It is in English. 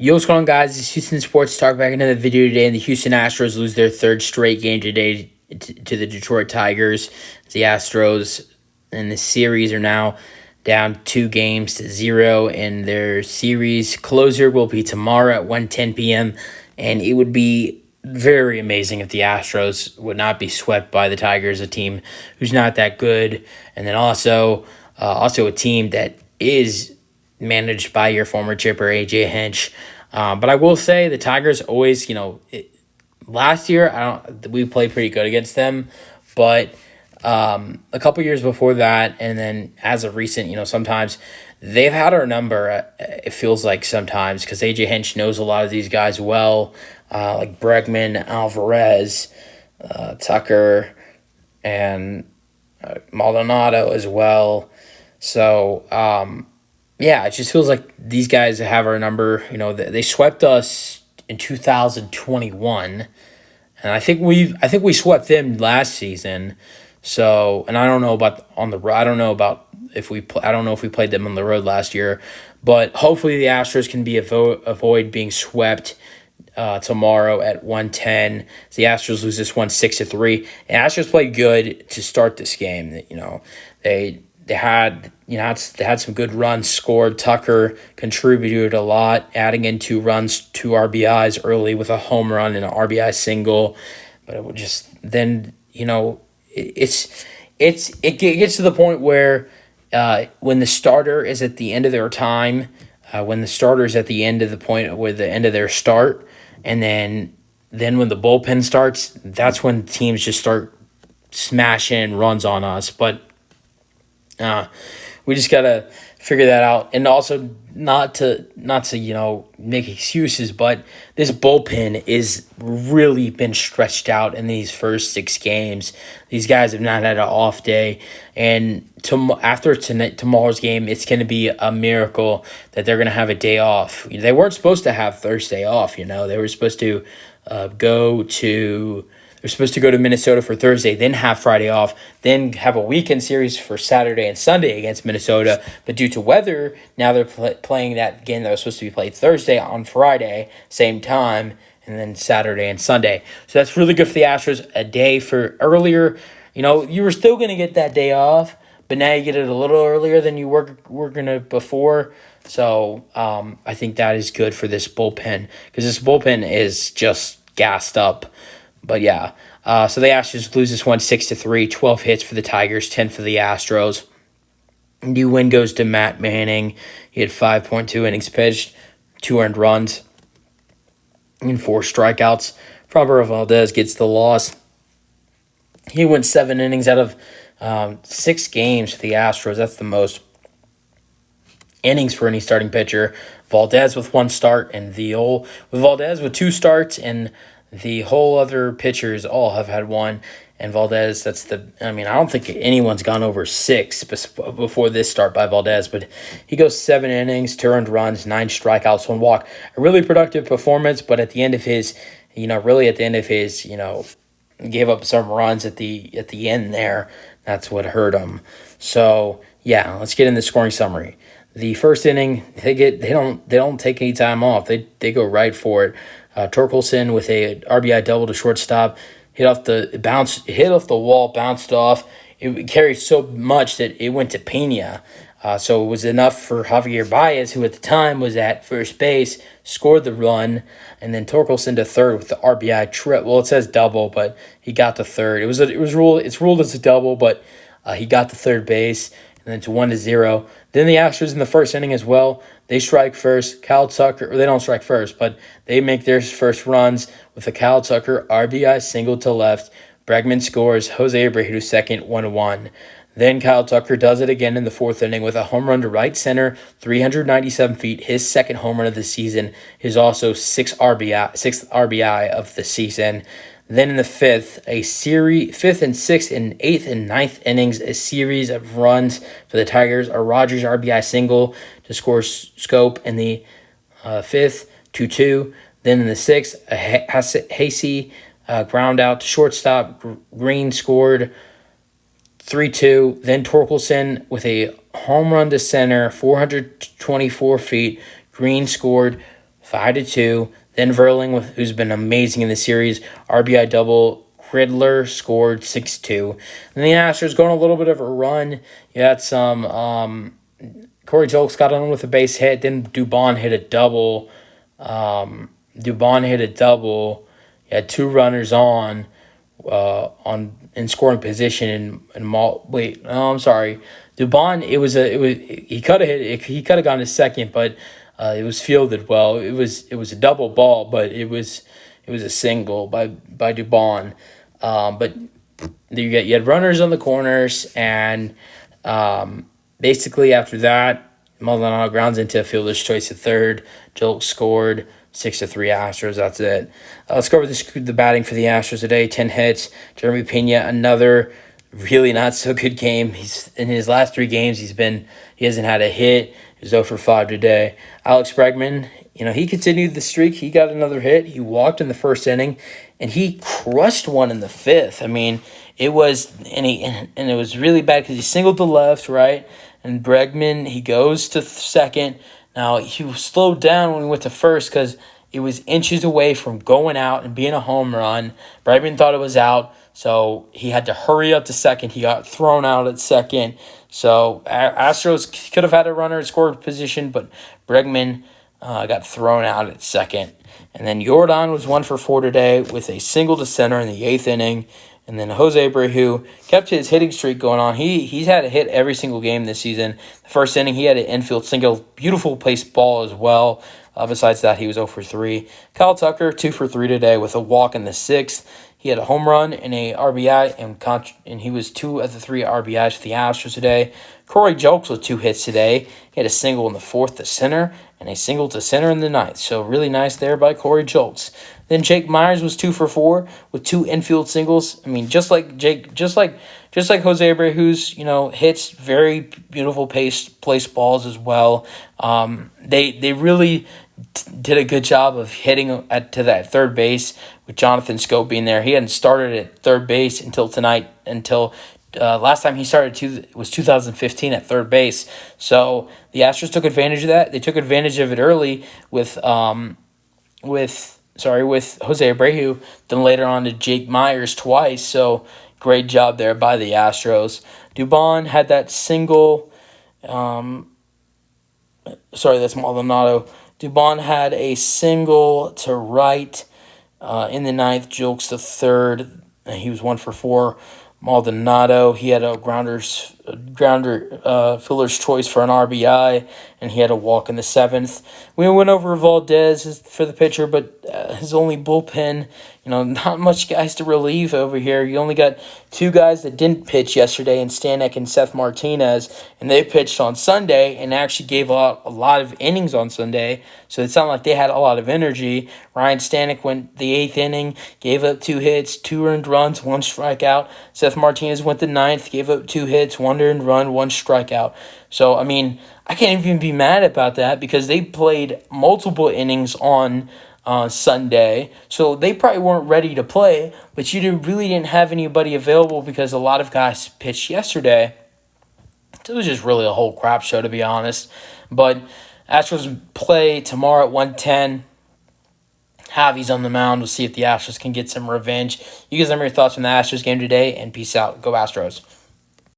Yo, what's going on, guys? It's Houston Sports Talk back another video today, and the Houston Astros lose their third straight game today to the Detroit Tigers. The Astros in the series are now down 2-0, and their series closer will be tomorrow at 1:10 p.m., and it would be very amazing if the Astros would not be swept by the Tigers, a team who's not that good, and then also a team that is managed by your former chipper AJ Hinch. But I will say the Tigers always, last year we played pretty good against them, but a couple years before that, and then as of recent, sometimes they've had our number. It feels like sometimes because AJ Hinch knows a lot of these guys well, like Bregman, Alvarez, Tucker, and Maldonado as well. So yeah, it just feels like these guys have our number. They swept us in 2021, and I think we swept them last season. So, and I don't know about on the road. I don't know about if we. I don't know if we played them on the road last year, but hopefully the Astros can avoid being swept tomorrow at 1:10. The Astros lose this one 6-3. The Astros played good to start this game. They had some good runs scored. Tucker contributed a lot, adding in 2 runs, 2 RBIs early with a home run and an RBI single. But it would just then it gets to the point where when the starter is at the end of their time, when the starter is at the end of the point where the end of their start, and then when the bullpen starts, that's when teams just start smashing runs on us. But we just gotta figure that out, and also not to make excuses, but this bullpen is really been stretched out in these first 6 games. These guys have not had an off day, and after tomorrow's game, it's going to be a miracle that they're going to have a day off. They weren't supposed to have Thursday off. They were supposed to go to. They're supposed to go to Minnesota for Thursday, then have Friday off, then have a weekend series for Saturday and Sunday against Minnesota. But due to weather, now they're playing that game that was supposed to be played Thursday on Friday, same time, and then Saturday and Sunday. So that's really good for the Astros. A day for earlier. You were still going to get that day off, but now you get it a little earlier than you were going to before. So I think that is good for this bullpen, because this bullpen is just gassed up. But yeah, so the Astros lose this one 6-3, 12 hits for the Tigers, 10 for the Astros. New win goes to Matt Manning. He had 5.2 innings pitched, 2 earned runs, and 4 strikeouts. Framber Valdez gets the loss. He went 7 innings out of 6 games for the Astros. That's the most innings for any starting pitcher. Valdez with 1 start, and with Valdez with 2 starts, and the whole other pitchers all have had 1, and Valdez, I don't think anyone's gone over 6 before this start by Valdez, but he goes 7 innings, 2 earned runs, 9 strikeouts, 1 walk. A really productive performance, but at the end of his, gave up some runs at the end there. That's what hurt him. So, yeah, let's get in the scoring summary. The first inning, they don't take any time off. They go right for it. Torkelson with a RBI double to shortstop, hit off the wall, bounced off. It carried so much that it went to Pena. So it was enough for Javier Baez, who at the time was at first base, scored the run, and then Torkelson to third with the RBI trip. Well, it says double, but he got to third. It's ruled as a double, but he got to third base, and then to 1-0. Then the Astros in the first inning as well. They strike first. Kyle Tucker, or they don't strike first, but they make their first runs with a Kyle Tucker RBI single to left. Bregman scores. Jose Abreu second, 1-1. Then Kyle Tucker does it again in the 4th inning with a home run to right center, 397 feet, his second home run of the season. His also 6th RBI of the season. Then in the 5th and 6th and 8th and 9th innings, a series of runs for the Tigers. A Rogers RBI single to score Scope in the 5th, 2-2. Then in the 6th, a Hasey ground out to shortstop. Green scored 3-2. Then Torkelson with a home run to center, 424 feet. Green scored 5-2. Then Verling, who's been amazing in the series, RBI double. Riddler scored 6-2. And the Astros going a little bit of a run. You had some Corey Julks got on with a base hit. Then Dubon hit a double. You had two runners on in scoring position. I'm sorry. Dubon, he could have gone to second, but it was fielded well. It was a double ball, but it was a single by Dubon. But you had runners on the corners, and basically after that, Maldonado grounds into a fielder's choice at third. Jolt scored 6-3 Astros. That's it. Let's go over the batting for the Astros today. 10 hits. Jeremy Pena, another really not so good game. He's in his last 3 games. He hasn't had a hit. He's 0 for 5 today. Alex Bregman, he continued the streak. He got another hit. He walked in the first inning, and he crushed one in the 5th. I mean, it was it was really bad because he singled to left, right, and Bregman, he goes to second. Now he slowed down when he went to first because it was inches away from going out and being a home run. Bregman thought it was out, so he had to hurry up to second. He got thrown out at second. So Astros could have had a runner at score position, but Bregman got thrown out at second. And then Jordan was 1 for 4 today with a single to center in the 8th inning. And then Jose Abreu kept his hitting streak going on. He's had a hit every single game this season. The first inning, he had an infield single, beautiful placed ball as well. Besides that, he was 0 for 3. Kyle Tucker, 2 for 3 today with a walk in the 6th. He had a home run and a RBI, and he was 2 of the 3 RBIs for the Astros today. Corey Julks with 2 hits today. He had a single in the 4th to center and a single to center in the 9th. So really nice there by Corey Julks. Then Jake Myers was 2 for 4 with 2 infield singles. I mean, just like Jose Abreu, who's hits very beautiful placed balls as well. They really did a good job of hitting to that third base with Jonathan Scope being there. He hadn't started at third base until tonight. Last time he started was 2015 at third base. So the Astros took advantage of that. They took advantage of it early with Jose Abreu, then later on to Jake Myers twice. So great job there by the Astros. Dubon had that single. That's Maldonado. Dubon had a single to right in the 9th. Julks the 3rd. He was 1 for 4. Maldonado, he had a fielder's choice for an RBI, and he had a walk in the 7th. We went over Valdez for the pitcher, but his only bullpen, not much guys to relieve over here. You only got 2 guys that didn't pitch yesterday, in Stanek and Seth Martinez, and they pitched on Sunday and actually gave out a lot of innings on Sunday, so it sounded like they had a lot of energy. Ryan Stanek went the 8th inning, gave up 2 hits, 2 earned runs, 1 strikeout. Seth Martinez went the 9th, gave up 2 hits, 1 earned run, 1 strikeout. So, I mean, I can't even be mad about that because they played multiple innings on Sunday, so they probably weren't ready to play, but really didn't have anybody available because a lot of guys pitched yesterday. So it was just really a whole crap show, to be honest. But Astros play tomorrow at 1:10. Javi's on the mound. We'll see if the Astros can get some revenge. You guys have your thoughts on the Astros game today, and peace out. Go Astros.